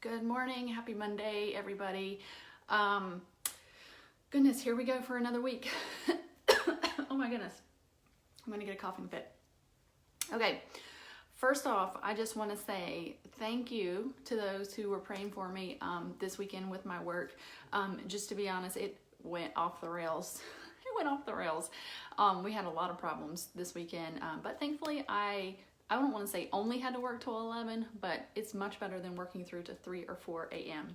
Good morning. Happy Monday, everybody. Goodness, here we go for another week. Oh my goodness. I'm going to get a coughing fit. Okay. First off, I just want to say thank you to those who were praying for me this weekend with my work. Just to be honest, it went off the rails. It went off the rails. We had a lot of problems this weekend, but thankfully I don't want to say only had to work till 11, but it's much better than working through to 3 or 4 a.m.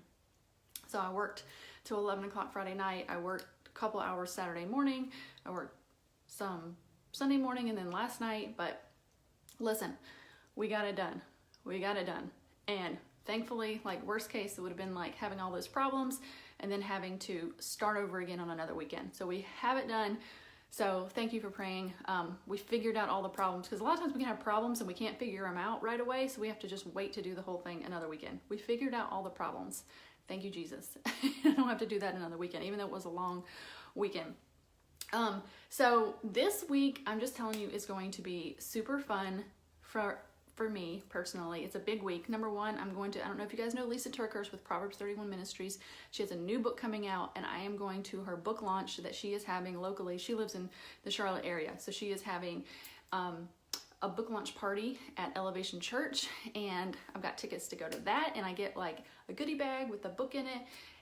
So I worked till 11 o'clock Friday night. I worked a couple hours Saturday morning. I worked some Sunday morning and then last night, but listen, we got it done. We got it done. And thankfully, like worst case, it would have been like having all those problems and then having to start over again on another weekend. So we have it done. So thank you for praying. We figured out all the problems because a lot of times we can have problems and we can't figure them out right away. So we have to just wait to do the whole thing another weekend. We figured out all the problems. Thank you, Jesus. I don't have to do that another weekend, even though it was a long weekend. So this week, I'm just telling you, is going to be super fun for me personally. It's a big week. Number one, I don't know if you guys know Lisa Turkers with Proverbs 31 Ministries. She has a new book coming out and I am going to her book launch that she is having locally. She lives in the Charlotte area. So she is having a book launch party at Elevation Church and I've got tickets to go to that and I get like a goodie bag with a book in it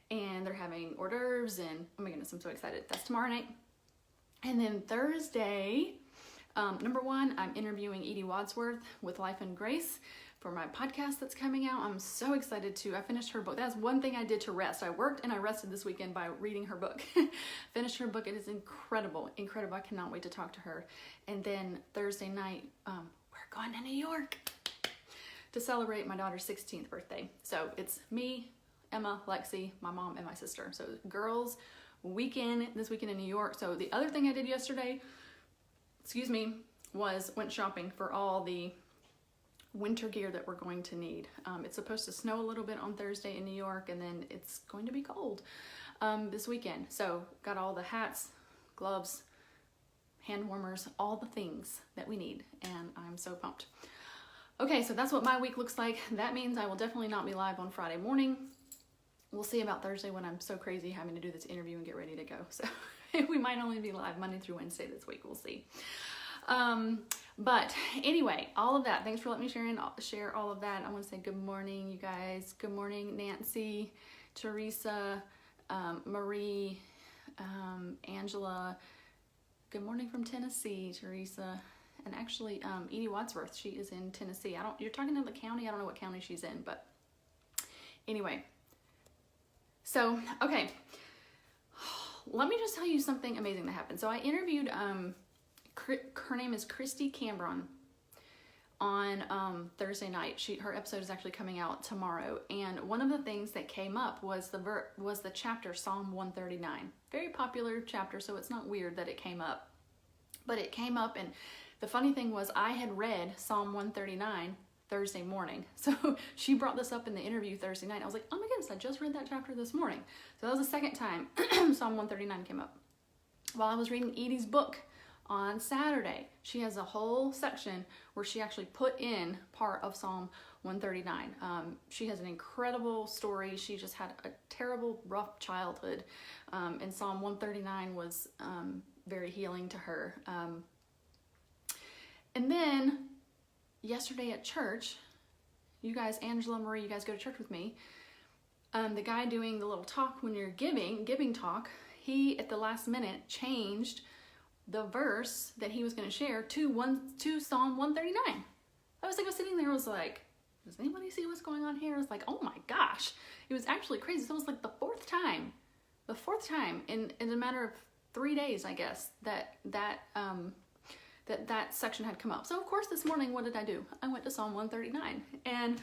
and they're having hors d'oeuvres and oh my goodness, I'm so excited. That's tomorrow night. And then Thursday, number one, I'm interviewing Edie Wadsworth with Life and Grace for my podcast that's coming out. I'm so excited I finished her book. That's one thing I did to rest. I worked and I rested this weekend by reading her book. Finished her book. It is incredible. Incredible. I cannot wait to talk to her. And then Thursday night, we're going to New York to celebrate my daughter's 16th birthday. So it's me, Emma, Lexi, my mom, and my sister. So girls weekend, this weekend in New York. So the other thing I did yesterday, was went shopping for all the winter gear that we're going to need. It's supposed to snow a little bit on Thursday in New York and then it's going to be cold this weekend. So got all the hats, gloves, hand warmers, all the things that we need and I'm so pumped. Okay, so that's what my week looks like. That means I will definitely not be live on Friday morning. We'll see about Thursday when I'm so crazy having to do this interview and get ready to go. So we might only be live Monday through Wednesday this week. We'll see. But anyway, all of that. Thanks for letting me share all of that. I want to say good morning, you guys. Good morning, Nancy, Teresa, Marie, Angela. Good morning from Tennessee, Teresa. And actually, Edie Wadsworth, she is in Tennessee. You're talking to the county. I don't know what county she's in, but anyway. So, okay, let me just tell you something amazing that happened. So I interviewed, her name is Christy Cambron on Thursday night. Her episode is actually coming out tomorrow. And one of the things that came up was the chapter Psalm 139. Very popular chapter, so it's not weird that it came up. But it came up, and the funny thing was I had read Psalm 139 Thursday morning. So she brought this up in the interview Thursday night. I was like, oh my goodness, I just read that chapter this morning. So that was the second time Psalm 139 came up. While I was reading Edie's book on Saturday, she has a whole section where she actually put in part of Psalm 139. She has an incredible story. She just had a terrible, rough childhood. And Psalm 139 was very healing to her. And then yesterday at church, you guys, Angela, Marie, you guys go to church with me. The guy doing the little talk when you're giving talk, he at the last minute changed the verse that he was going to share to Psalm 139. I was sitting there, I was like, does anybody see what's going on here? I was like, oh my gosh, it was actually crazy. So it was like the fourth time in a matter of 3 days, I guess, that section had come up. So of course this morning, what did I do? I went to Psalm 139. And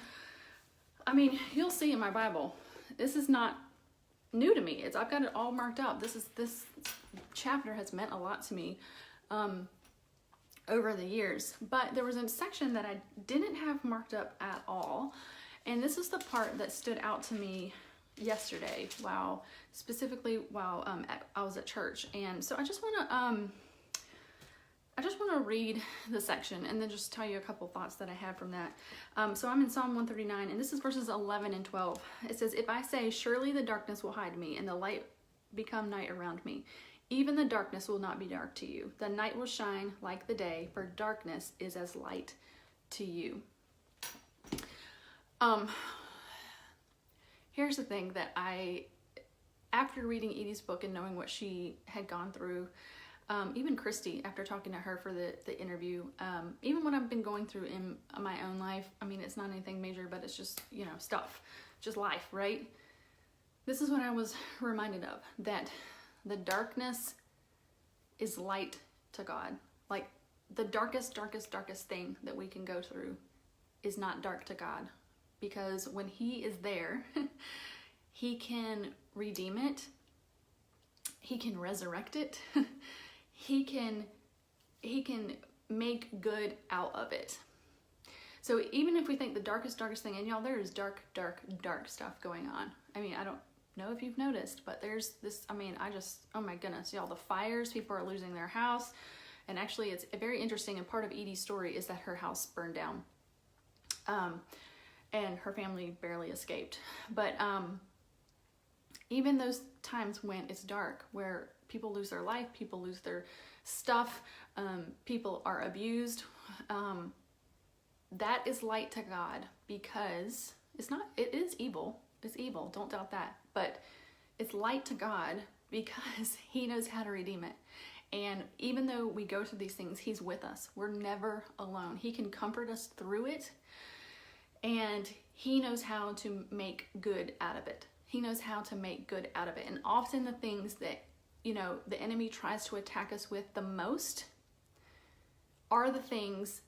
I mean, you'll see in my Bible, this is not new to me. I've got it all marked up. This chapter has meant a lot to me over the years. But there was a section that I didn't have marked up at all. And this is the part that stood out to me yesterday while I was at church. And so I just want to I just want to read the section and then just tell you a couple thoughts that I had from that. So I'm in Psalm 139, and this is verses 11 and 12. It says, "If I say, surely the darkness will hide me, and the light become night around me, even the darkness will not be dark to you. The night will shine like the day, for darkness is as light to you." Here's the thing that after reading Edie's book and knowing what she had gone through, even Christy, after talking to her for the interview, even what I've been going through in my own life, I mean, it's not anything major, but it's just, stuff, just life, right? This is what I was reminded of, that the darkness is light to God. Like, the darkest thing that we can go through is not dark to God, because when He is there, He can redeem it, He can resurrect it, He can make good out of it. So even if we think the darkest thing, and y'all, there is dark stuff going on. I mean, I don't know if you've noticed, but there's this, I mean, oh my goodness, y'all, the fires, people are losing their house. And actually it's very interesting, and part of Edie's story is that her house burned down. And her family barely escaped. But even those times when it's dark, where people lose their life, people lose their stuff, people are abused, that is light to God, because it is evil. It's evil, don't doubt that. But it's light to God because He knows how to redeem it. And even though we go through these things, He's with us. We're never alone. He can comfort us through it. And He knows how to make good out of it. He knows how to make good out of it. And often the things that, the enemy tries to attack us with the most are the things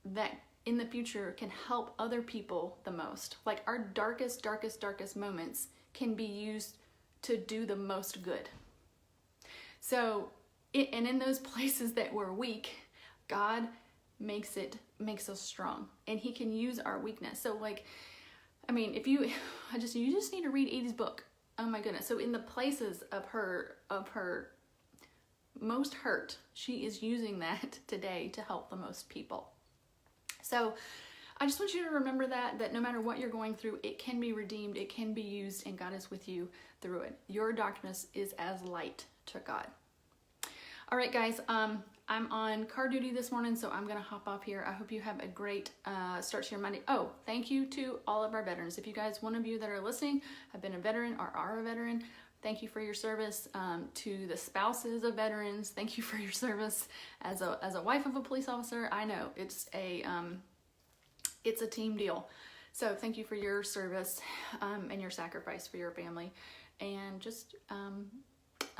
that in the future can help other people the most. Like, our darkest moments can be used to do the most good. So, and in those places that we're weak, God makes us strong, and He can use our weakness. So, like, I mean, you just need to read Edie's book. Oh my goodness. So in the places of her most hurt, she is using that today to help the most people. So I just want you to remember that no matter what you're going through, it can be redeemed, it can be used, and God is with you through it. Your darkness is as light to God. All right, guys, I'm on car duty this morning, so I'm going to hop off here. I hope you have a great start to your Monday. Oh, thank you to all of our veterans. If you guys, one of you that are listening, have been a veteran or are a veteran, thank you for your service. To the spouses of veterans, thank you for your service. As a wife of a police officer, I know it's a team deal. So thank you for your service and your sacrifice for your family. And just, I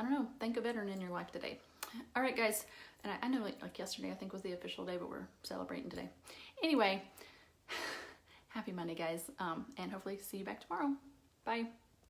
don't know, thank a veteran in your life today. All right, guys. And I know like yesterday, I think, was the official day, but we're celebrating today. Anyway, happy Monday, guys. And hopefully see you back tomorrow. Bye.